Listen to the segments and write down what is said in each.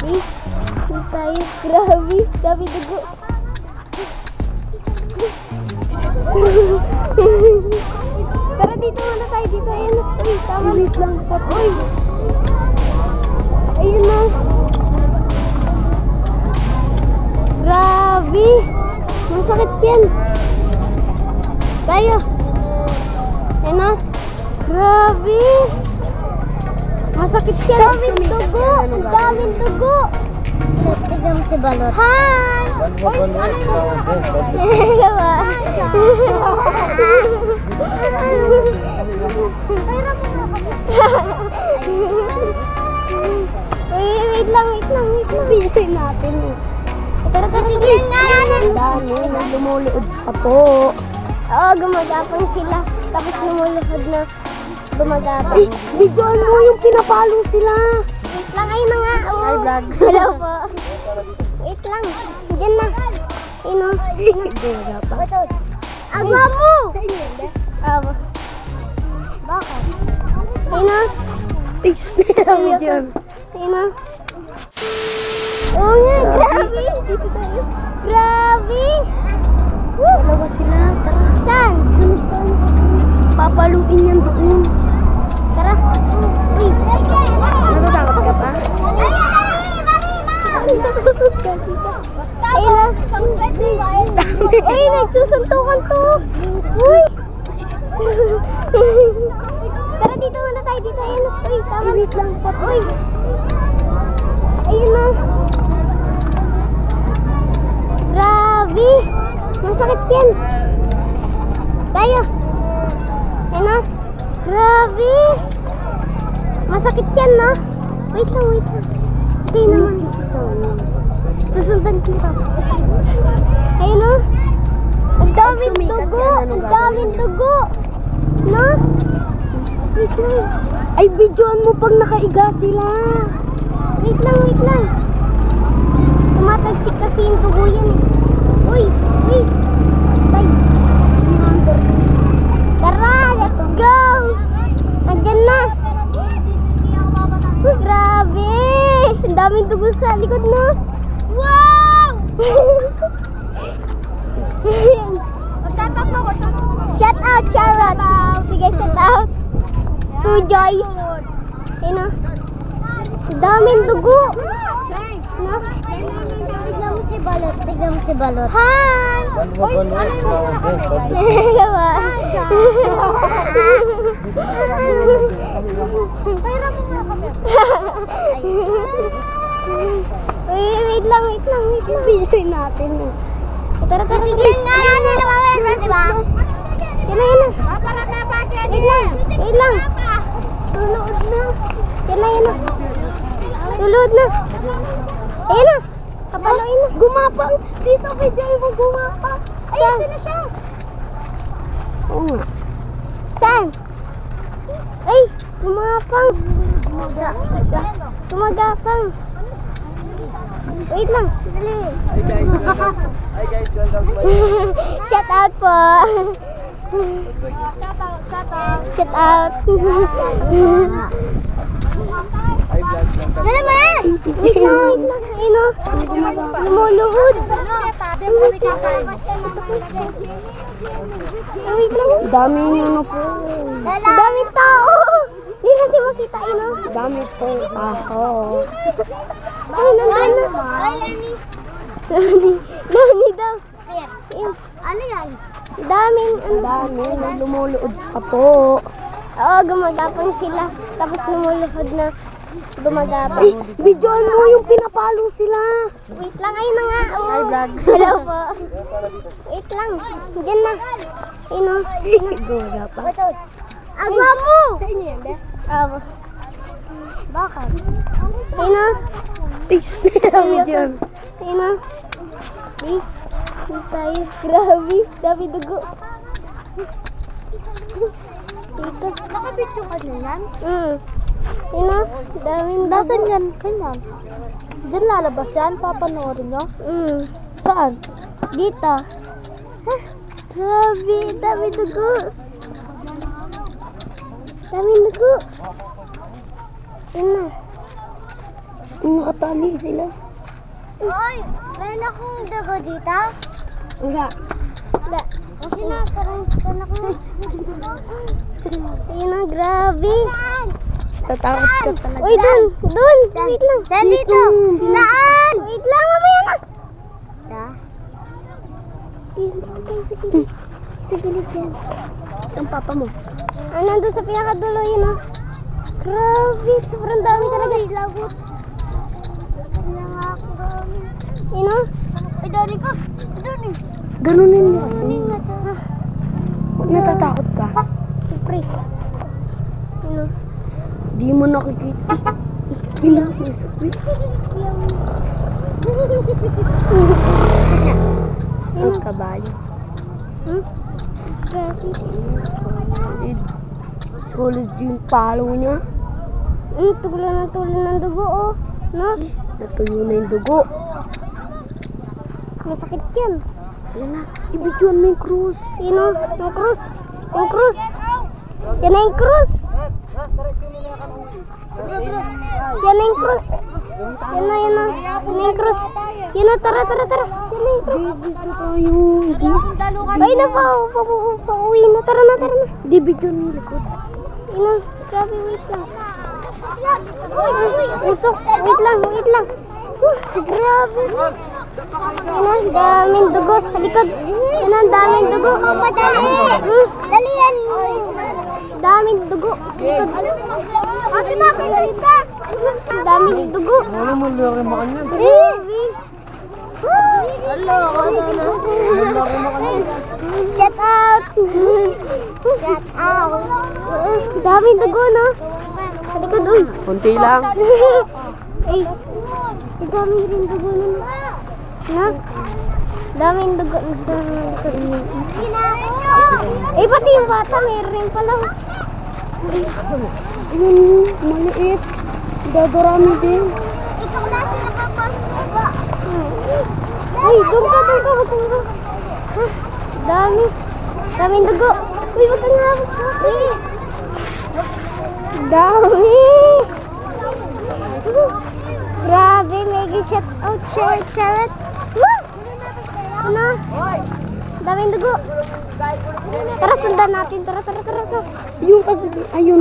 Di tayo. Grabe. Dami dugo. Tara dito muna tayo. Dito. Ayan. Uy, tama. Wait lang po. Uy. Ayun na. Grabe. Masakit yan. Tayo. Ayan na. Grabe. Masakit yan. Daming dugo. Daming dugo. Tignan mo si Balot. Hi! Uy, ano wait lang. Bilhin natin eh. Pero titignan nga yan. Dami, lumuluod pa po. Oo, gumagapang sila. Tapos lumuluhod na gumagapang. Eh, videoan mo yung pinapalo sila. Wait lang, ayun na nga. Hi, vlog. Hello po. Wait lang. Diyan na. Ayun o. Gumagapang. Agwa mo! Sa inyo yun, be? Oo. Bakit? Ayun o. Ayun o. Oo nga, grabe. Dito tayo. Grabe. Dalawa sila. Tara. Saan? Papaluin yan doon. Tara. Uy. Natatakot ka pa? Ayun na. Uy, nagsusuntukan to. Uy. Tara dito muna tayo. Dito. Ayun. Uy, tama. Wait lang po. Uy. Ayun na. Grabe. Masakit yan. Tayo. Ayun na. Grabe. Masakit yan, no? Wait lang. Hindi naman. Susundan kita. Ayun, no? Ang daming dugo. Ang daming dugo. No? Wait lang. Ay, videoan mo pag nakaiga sila. Wait lang. Tumatagsik kasi yung dugo yan eh. Uy, wait. Tay. Tara, let's go. Nandyan na. Uy, grabe. Ang daming dugo sa likod na. Wow! Shout out, Charlotte. Sige, shout out. To Joyce. Ayun o. Daming dugo. No? Tignan mo si Balot. Hi! Uy, wait lang. Bilhin natin. Tara. Tignan nga yan. Di ba? Yan na. Wait lang. Tuluod na. Yan na. Tuluod na. Ayan na. Kapaloin na. Gumapang. Dito video mo gumapang. Ay, ito na siya. Oo nga. Saan? Ay, gumapang. Gumagapang. Wait lang. Dali. Hi guys, welcome to my Shout out po. Shout out. Hi vlog. Dali mo yan. Wait lang. Ayun o. Lumuluhod. Wait lang. Daming ano po. Daming tao. Hindi natin makita yun o. Dami po tao. Ay, nandun na. Lani daw. Ano yan? Daming Dami na lumuluod pa po. Oo, gumagapang sila. Tapos lumuluhod na gumagapang. Eh, videoan mo yung pinapalo sila. Wait lang, ayun na nga. Oh. Hi vlog. Hello po. Wait lang. Diyan na. Ayun o. Gumagapang. Agwa mo! Sa inyo yan, be? Oo. Bakit? Ayun o. Videoan. Ayun o. Di tayo. Grabe. Dami dugo. Dito. Nakabidyo ka na yan? Ayun o. Daming dugo. Nasaan yan? Kanyan? Diyan lalabas yan? Papanoorin nyo? Saan? Dito. Grabe. Dami dugo. Daming dugo. Ayun na. nakatali sila. Oy, meron akong dugo dito. Wala. Wala. Kasi nakarantan ako. Ayun ang grabe. Tatakot ka talaga. Uy, dun! Dun! Wait lang. Saan dito? Saan? Wait lang, mamaya na. Dito kayo sa gilid. Sa gilid yan. Ang papa mo. Ah, nandun sa pinakadulo yun, ah. Grabe, sobrang dami talaga. Uy, lagot. Yun, ah. Ay, dami ka. Dami. Ganunin mo kasi. Natatakot ka? Siyempre. Yun, ah. Di mo nakikita. Pinakisapit. Ang kabayo. Solid yung palo niya. Tugulan ng dugo, oh. No? Natuyo na yung dugo. Masakit yan. Yan na. Ibigyan mo yung krus. Yun, oh. Yung krus. Yung krus. Yan na yung krus. Yan na yung krus. Yan na. Yan na yung krus. Yan na, tara. Yan na yung krus. Dito tayo. Ay na pa, pauwi na. Tara na. Di bigyan mo yung likod. Yan na, grabe, wait lang. Usok, wait lang. Grabe. Yan na, daming dugo sa likod. Yan na, daming dugo. Madali. Dali yan. Daming dugo sa likod. Ate, bakit? Daming dugo. Ano mo lari mo kanya? Baby. Hello, shout out. Shout out. Daming dugo, no? Sa likod, uy. Kunti lang. Ay, dami rin dugo nun. Na? Daming dugo sa likod. Eh, pati yung bata, mayroon rin pala. Maliit. Dadarami din. Ito klase na papasok. Ay, doon ka. Daming dugo. Uy, wag kang hawak sa akin. Dami. Grabe, mega shout out, Charot. Ano? Daming dugo. Tara, sundan natin. Tara. Yung kasi, ayun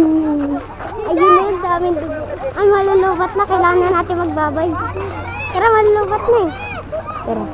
na, daming dugo. Ay, malulubat na. Kailangan natin magbabay. Tara, malulubat na eh. Tara.